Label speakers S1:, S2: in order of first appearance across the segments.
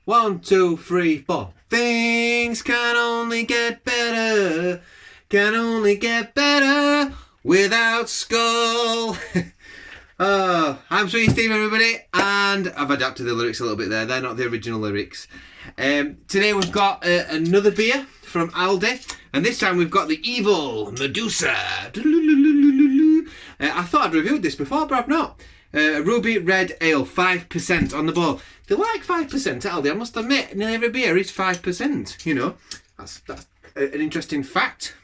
S1: 1, 2, 3, 4. Things can only get better. Can only get better without Skull. I'm Sweet Steve, everybody, and I've adapted the lyrics a little bit there. They're not the original lyrics. Today we've got another beer from Aldi, and this time we've got the Evil Medusa. I thought I'd reviewed this before, but I've not. Ruby Red Ale, 5% on the ball. They like 5% at Aldi, I must admit. Nearly every beer is 5%, you know. That's an interesting fact.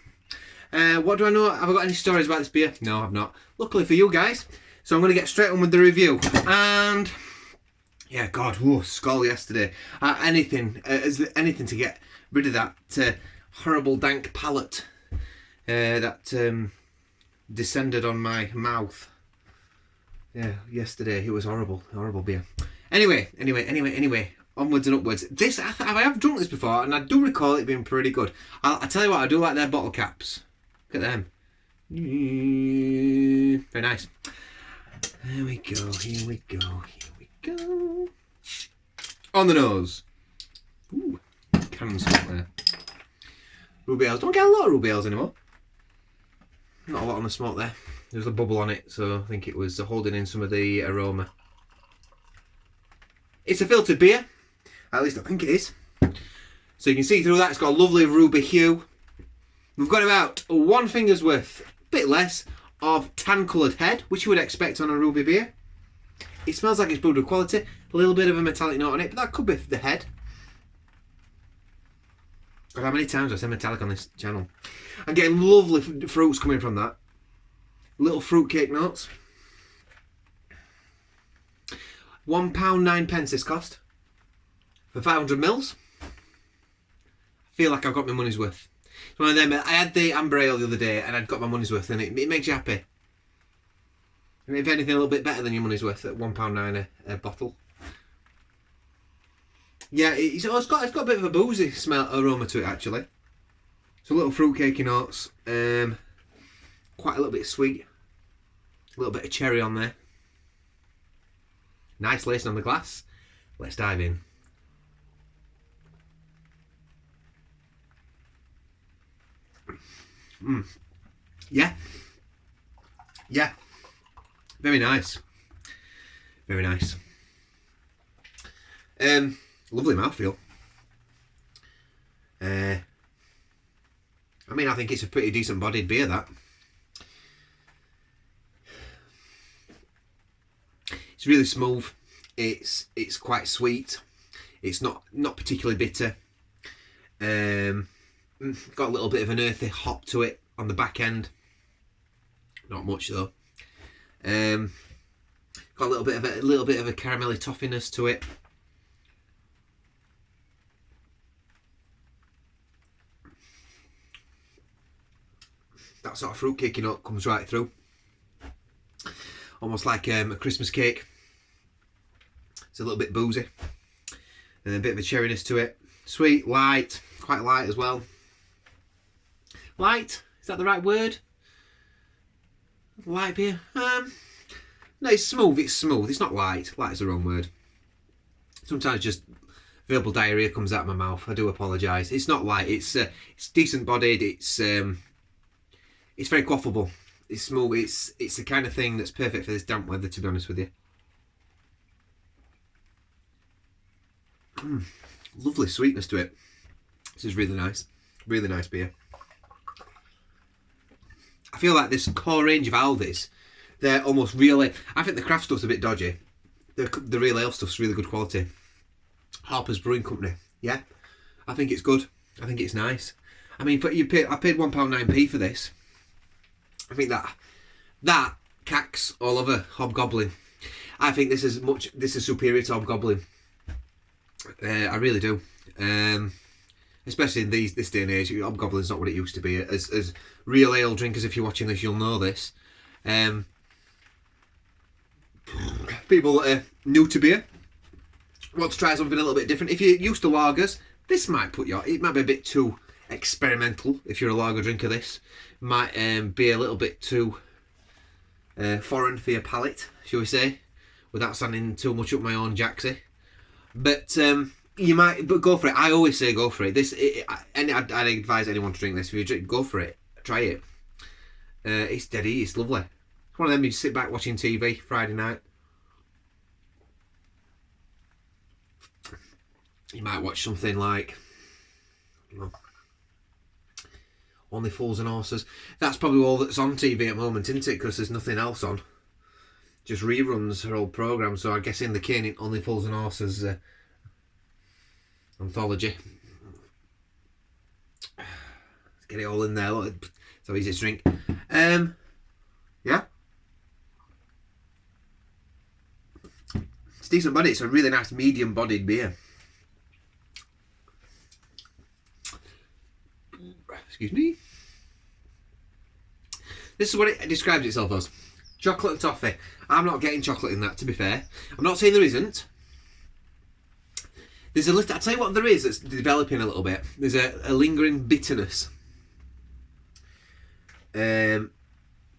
S1: What do I know? Have I got any stories about this beer? No, I've not. Luckily for you guys. So I'm going to get straight on with the review. And yeah, God, whoa, Skull yesterday. Anything to get rid of that horrible dank palate that descended on my mouth. Yeah, yesterday it was horrible beer. Anyway, onwards and upwards. This I have drunk this before, and I do recall it being pretty good. I tell you what, I do like their bottle caps. Look at them. Very nice. Here we go. On the nose. Ooh, cans there. Ruby ales. Don't get a lot of ruby ales anymore. Not a lot on the smoke there. There's a bubble on it, so I think it was holding in some of the aroma. It's a filtered beer. At least I think it is. So you can see through that, it's got a lovely ruby hue. We've got about one finger's worth, a bit less, of tan-coloured head, which you would expect on a ruby beer. It smells like it's brewed with quality. A little bit of a metallic note on it, but that could be the head. God, how many times I say metallic on this channel? I'm getting lovely fruits coming from that. Little fruitcake notes. £1.09 this cost. For 500 mils. I feel like I've got my money's worth. It's one of them. I had the amber ale the other day and I'd got my money's worth, and it makes you happy. I mean, if anything, a little bit better than your money's worth at £1.09 a bottle. Yeah, it's got a bit of a boozy smell, aroma to it actually. So a little fruitcakey notes, quite a little bit sweet, a little bit of cherry on there. Nice lacing on the glass. Let's dive in. Yeah. Very nice. Lovely mouthfeel. I mean, I think it's a pretty decent bodied beer, that. It's really smooth. It's quite sweet. It's not particularly bitter. Got a little bit of an earthy hop to it on the back end. Not much though. Got a little bit of a caramelly toffiness to it. That sort of fruitcakey note comes right through. Almost like a Christmas cake. It's a little bit boozy. And a bit of a cherryness to it. Sweet, light, quite light as well. Light? Is that the right word? Light beer? No, it's smooth. It's not light. Light is the wrong word. Sometimes just verbal diarrhea comes out of my mouth. I do apologise. It's not light. It's decent bodied. It's very quaffable. It's smooth. It's the kind of thing that's perfect for this damp weather, to be honest with you. Lovely sweetness to it. This is really nice. Really nice beer. I feel like this core range of Aldi's, they're almost real ale. I think the craft stuff's a bit dodgy. The real ale stuff's really good quality. Harper's Brewing Company. Yeah, I think it's good. I think it's nice. I mean, I paid £1.09 for this. I think that cacks all over Hobgoblin. I think this is superior to Hobgoblin. I really do. Especially in this day and age, Hobgoblin's not what it used to be. As real ale drinkers, if you're watching this, you'll know this. People that are new to beer want to try something a little bit different. If you're used to lagers, this might it might be a bit too experimental. If you're a lager drinker, this might be a little bit too foreign for your palate, shall we say, without sounding too much up my own jacksie. But You might, but go for it. I always say go for it. And I'd advise anyone to drink this. If you drink, go for it. Try it. It's steady. It's lovely. It's one of them you sit back watching TV Friday night. You might watch something like, you know, Only Fools and Horses. That's probably all that's on TV at the moment, isn't it? Because there's nothing else on. Just reruns her old programme. So I guess in the cane, Only Fools and Horses anthology. Let's get it all in there. Look, so easy to drink. Yeah. It's decent body. It's a really nice medium-bodied beer. Excuse me. This is what it describes itself as. Chocolate and toffee. I'm not getting chocolate in that, to be fair. I'm not saying there isn't. There's a little, I'll tell you what there is that's developing a little bit. There's a lingering bitterness from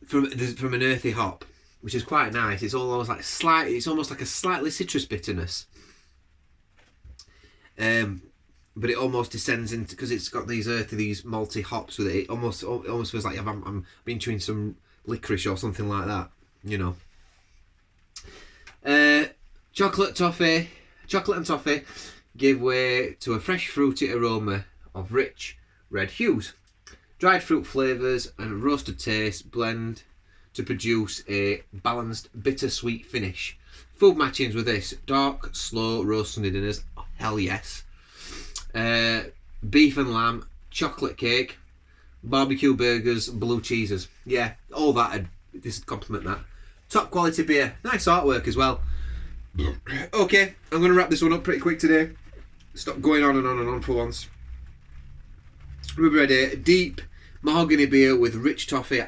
S1: an earthy hop, which is quite nice. It's almost like it's almost like a slightly citrus bitterness. But it almost descends into, because it's got these malty hops with it. It almost feels like I'm been chewing some licorice or something like that, you know. Chocolate and toffee give way to a fresh fruity aroma of rich red hues. Dried fruit flavours and roasted taste blend to produce a balanced bittersweet finish. Food matchings with this: dark, slow roast Sunday dinners. Oh, hell yes. Beef and lamb, chocolate cake, barbecue burgers, blue cheeses. Yeah, all that. This compliment that. Top quality beer. Nice artwork as well. Okay, I'm going to wrap this one up pretty quick today. Stop going on and on and on for once. Ruby Red Ale, deep mahogany beer with rich toffee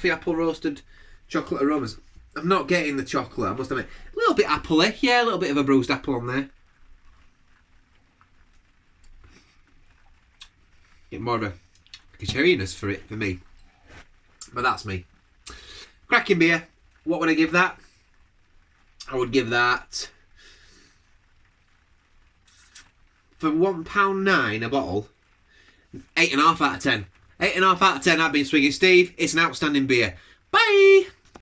S1: apple roasted chocolate aromas. I'm not getting the chocolate, I must admit. A little bit apple-y. Yeah, a little bit of a bruised apple on there. Get more of a cherryness for me. But that's me. Cracking beer. What would I give that? I would give that, for £1.9 a bottle, 8.5 out of 10. 8.5 out of 10. I've been Swiggin Steve. It's an outstanding beer. Bye!